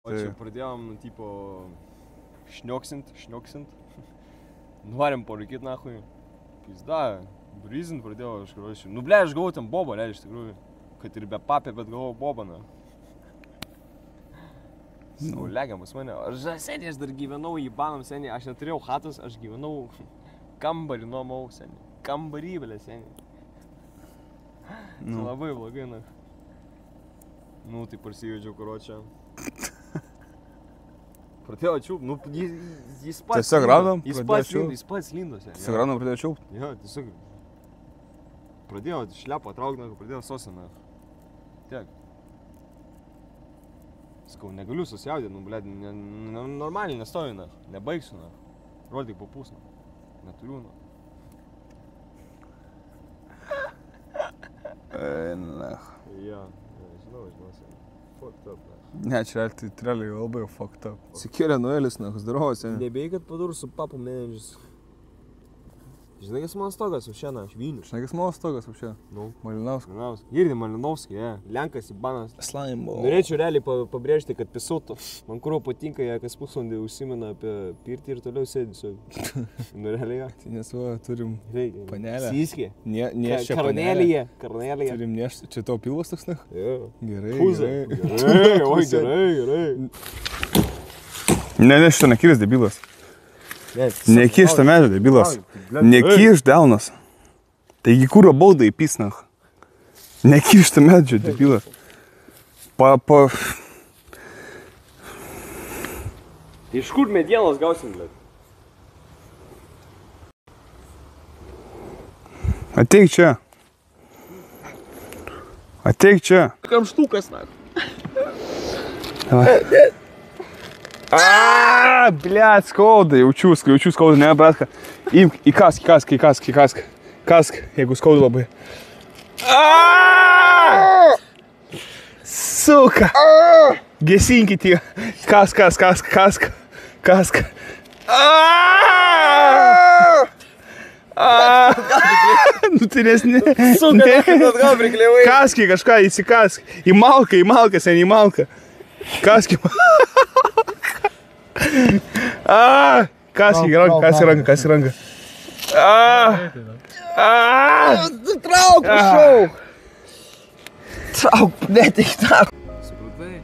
O čia pradėjom, tipo, šnioksint. Nuvarėm parūkyt, nahui. Pizda, brizint pradėjau, aš karočiui. Nu, ble, aš gavau ten bobą, ble, iš tikrųjų. Kad ir be papė, bet gavau bobą, na. Saulegiam pas mane. Seniai, aš dar gyvenau Ibanam, seniai. Aš neturėjau chatos, aš gyvenau kambarį nuomau, seniai. Kambarį, ble, seniai. Labai blogai, na. Nu, tai parsivedžiau, karočią. Pradėjo čiūpt, nu, jis pats tiesiog radom, jis pats lindo, seniai. Tiesiog radom, pradėjo čiūpt. Jo, tiesiog pradėjo šlepą traukti, pradėjo sosiną. Tiek. Sakau, negaliu susijaudyti, nu, blėd, normaliai nestoju, na, nebaigsiu, na. Rodyk papūs, na. Neturiu, na. Na. Jo, žinau, seniai. Fucked up, na. Ne, čia realiai labai fucked up. Sikėlė Noelis, na, zdarovosi. Nebėjai, kad padur su papu menedžis. Žinai, kas man stogas už šiandien, aš Vilnius. Žinai, kas mano stogas už šiandien? Nu. Malinauskas. Girdi Malinauskai, je. Lenkas Ibanas. Slaimbo. Norėčiau realiai pabrėžti, kad pisautų. Man kuro patinka, jie kas pusvalandį užsimena apie pirtį ir toliau sėdi su. Nu, realiai, jo. Tai nesuoja, turim panelę. Syskė. Neščia panelę. Karnelėje. Turim nešti. Čia tavo pilvas toks, na? Jo. Gerai, gerai. Oi, gerai. Ne, šitą nekirs, debilas. Nekiš tą medį, debilas. Nekiš delnas. Taigi kūro baudą įpys, na. Nekiš tą medį, debilas. Iš kur medienos gausim, blėt? Ateik čia. Ateik čia. Kamštukas, na. Блядь, skauda, jaučiu skauda, ne, bratka. Imk, įkask, jeigu skauda labai. Suka. Gesinkit jį. Kask. Nu tai nesne. Suka, atgal prikliavai. Kaskį kažką, įsikask. Į malką, seniai, į malką. Kaskį. Kaskį ranką. Trauk, prašau. Trauk, netik trauk. Supratai?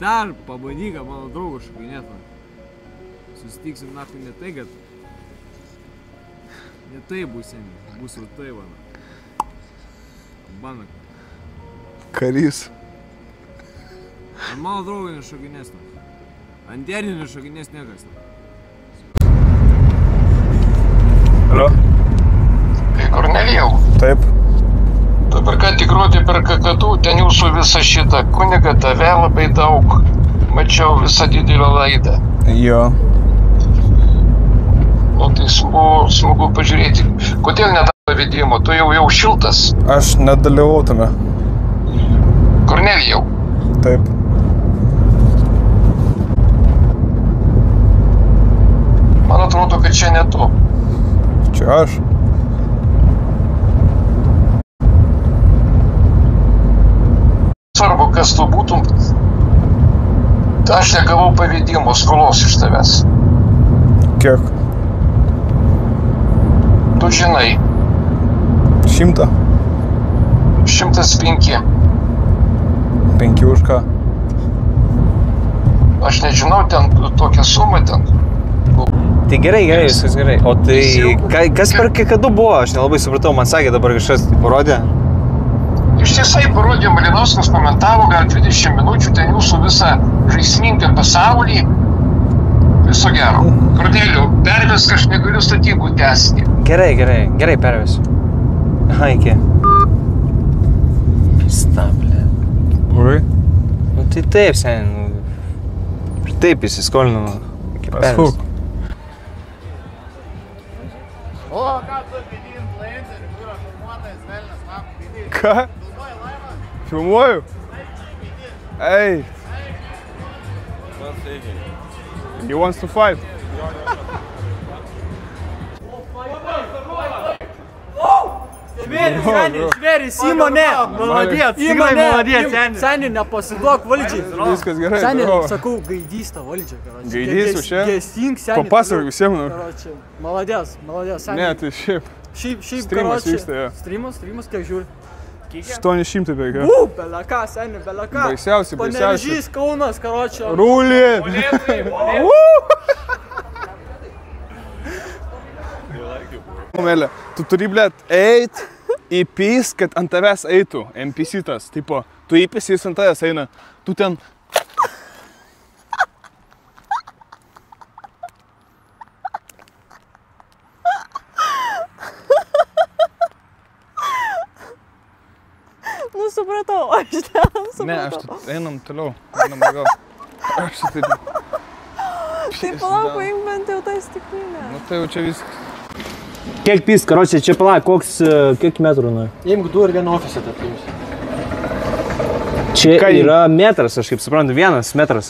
Dar pabandyk mano draugo šokinėt. Susitiksim nahui ne tai, kad... Ne tai bus, seniai. Bus va tai, vana. Banak. Karys. Ant mano draugo nešokinės, na. Ant derinį nešokinės niekas, na. Alio? Kai Kornelijau. Taip. Dabar ką tik rodė per kakadų, ten jūsų visą šitą kunigą, tave labai daug. Mačiau visą didelę laidą. Jo. Nu tai smagu pažiūrėti. Kodėl nedavė vedimo? Tu jau šiltas. Aš nedalyvau tame. Kornelijau. Taip. Man atrodo, kad čia ne tu. Čia aš. Svarbu, kas tu būtum. Aš negavau pavedimo skolos iš tavęs. Kiek? Tu žinai. 100. 105. 5 už ką? Aš nežinau, ten tokią sumą ten. Tai gerai, viskas gerai. O tai kas per kakadu buvo? Aš nelabai supratau, man sakė dabar kažkas parodė. Ištisai parodė, Malinauskas komentavo, gal 20 minučių, ten jūsų visą žaismingą pasaulį. Viso gero. Kornelijau, pervesk, aš negaliu statybų tęsti. Gerai, pervesiu. Aha, iki. Pista, ble. Oi. Nu tai taip, seniai, nu. Ir taip įsiskolinu. Paskuk. O, ką tu vidin influencerių, kur filmuotojas velnias, man vidin. Ką? Filmuoju? Ei. You wants to fight? Žvėris, įmonė, молодец, seniai, nepasiduok valdžiai. Viskas gerai. Seniai, bravo. sakau, gaidys tą valdžią. Gaidys už čia? Gesink, seniai. Papasakok visiems. Молодец, seniai. Ne, tai šiaip. Šiaip, Streamas vyksta, jo. Streamas, kiek žiūri? 800 beveik. Belaka, seniai, belaka. Baisiausiai. Panevežys, Kaunas, karočią. Rūlį. Melė, tu turi, blėt, eit į pys, kad ant tavęs eitų, NPC-tas, tipo, tu įpys, jis ant tavęs eina, tu ten... Nu, supratau, aš ten supratau. Ne, aš einam toliau, einam atgal. Aš taip... Tai palauk, paimk bent jau tą stiklinę. Nu tai jau čia viskas. Kiek pys, karočią, čia palauk, kiek metrų, na? Imk 2 ir 1 ofisą tarp jums. Čia yra metras, aš kaip suprantu, 1 metras.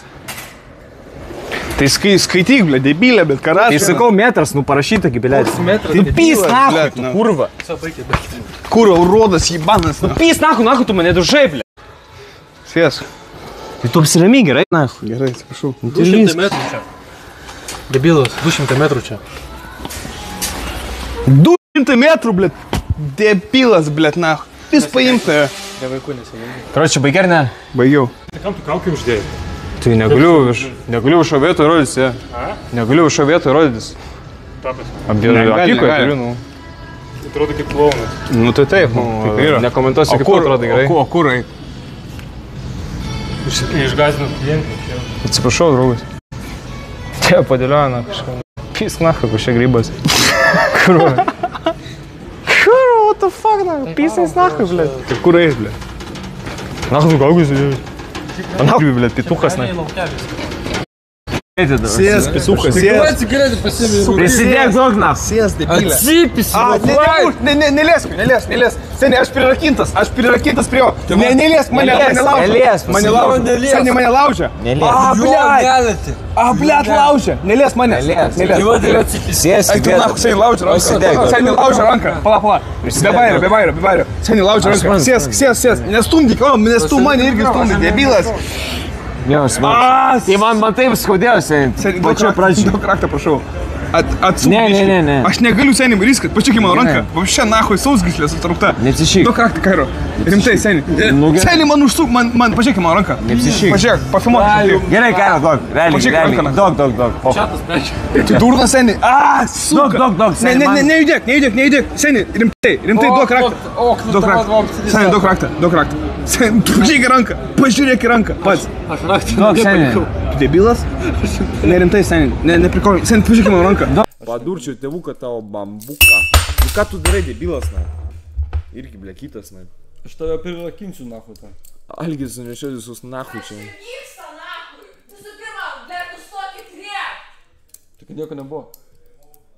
Tai skaityk, blė, debylė, bet ką rašai. Tai sakau, metras, nu parašyta kaip įleidžiu. Tai pys, nahui, tu kurva. Kurva, urodas, jibanas. Pys, nahui, tu mane dužai, blė. Sėsk. Tai tu apsiramy, gerai, nahui. Gerai, atsiprašau. 200 metrų čia. Debilas, 200 metrų čia. 200 metrų, blėt. Debilas, blėt, nahui. Vis paimta. Ne vaikų nesivaidžiu. Karočią, baigi ar ne? Baigiau. Kam tu kaukį uždėjai? Tai negaliu viešo vietoje rodytis, ja. Negaliu viešo vietoje rodytis. Apykoje turiu, nu. Atrodo kaip klounas. Nu tai taip, nu, kaip yra. Nekomentuosiu, kaip tu atrodo gerai. O kur eit? Išgazdinant klientą. Atsiprašau, draugas. Čia padėlioja, na, kažką. Pisk, nahui, kur čia grybas. Kur, what the fuck, na, pisais, nahui, blė. Tai kur eit, blė? Nahui, gaugus, nahui, blė, pitukas, na. Sės, pisukas, sės. Prisidėk, daug, na. Sės, debilė. Atsipis, Neliesk. Seniai, aš prirakintas prie jo. Neliesk, mane laužia. Seniai, mane laužia. Blėt, laužia. Neliesk mane. Sėsk, Seniai, laužia ranką. Seniai, laužia ranką. Pala. Be bairio. Seniai, laužia ranką. Sėsk. Nestumdyk, nestum mane irgi stumdyk, debilas. Tai man taip skaudėjo, seniai. Pačioj pradžioj. Duok raktą, prašau. Atsuk. Ne. Aš negaliu seniai riskat, pačiuk į mano ranką. Vapščia nahui sausgyslė sutraukta. Neatsišyk. Duok raktą, Kairo. Rimtai, seniai. Seniai man užsuk, man pažiūrėk į mano ranką. Neatsišyk. Pažiūrėk, pafimuok. Gerai, Kairo, duok. Realiai. Duok. Tu durnas, seniai. Suka. Duok. Nejudėk. Seniai, rimtai, duok raktą. Seniai, duok raktą. Seniai, pažiūrėk į ranką. Pats. Duok, seniai. Tu debilas? Nerimtai, seniai. Neprikoliai. Seniai, pažiūrėk į mano ranką. Padurčiau tėvuką tavo bambuką. Nu ką tu darai, debilas, na? Irgi blekytas, na. Aš tave prirakinsiu, nahui, tą. Algis sunešio visus nahui čia. Vyksta, nahui. Visų pirma, bet nustokit rėk. Tai kad nieko nebuvo.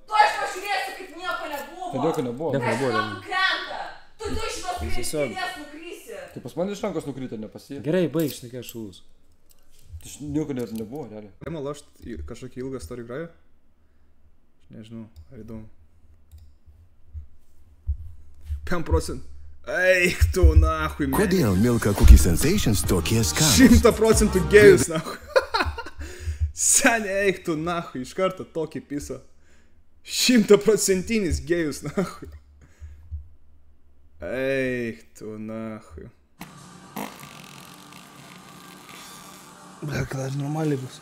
Tu aš pažiūrėsiu, kaip nieko nebuvo. Tai nieko nebuvo. Aš man nukrenta. Tu iš tos kėdės nukrysi. Tai pas mane iš rankos nukrito, ne pas jį. Gerai, baig, šnekė šulus. Tai nieko nebuvo, realiai. Galima lošti kažkokį ilgą story grajų? Nežinau, ar įdomu. 5%. Eik tu, nahui, man. Kodėl Milka Cookie Sensations tokie skanūs? 100% gėjus, nahui. Seniai, eik tu, nahui, iš karto tokį pisą. 100% gėjus, nahui. Eik tu, nahui. Bля, kada normaliai bus.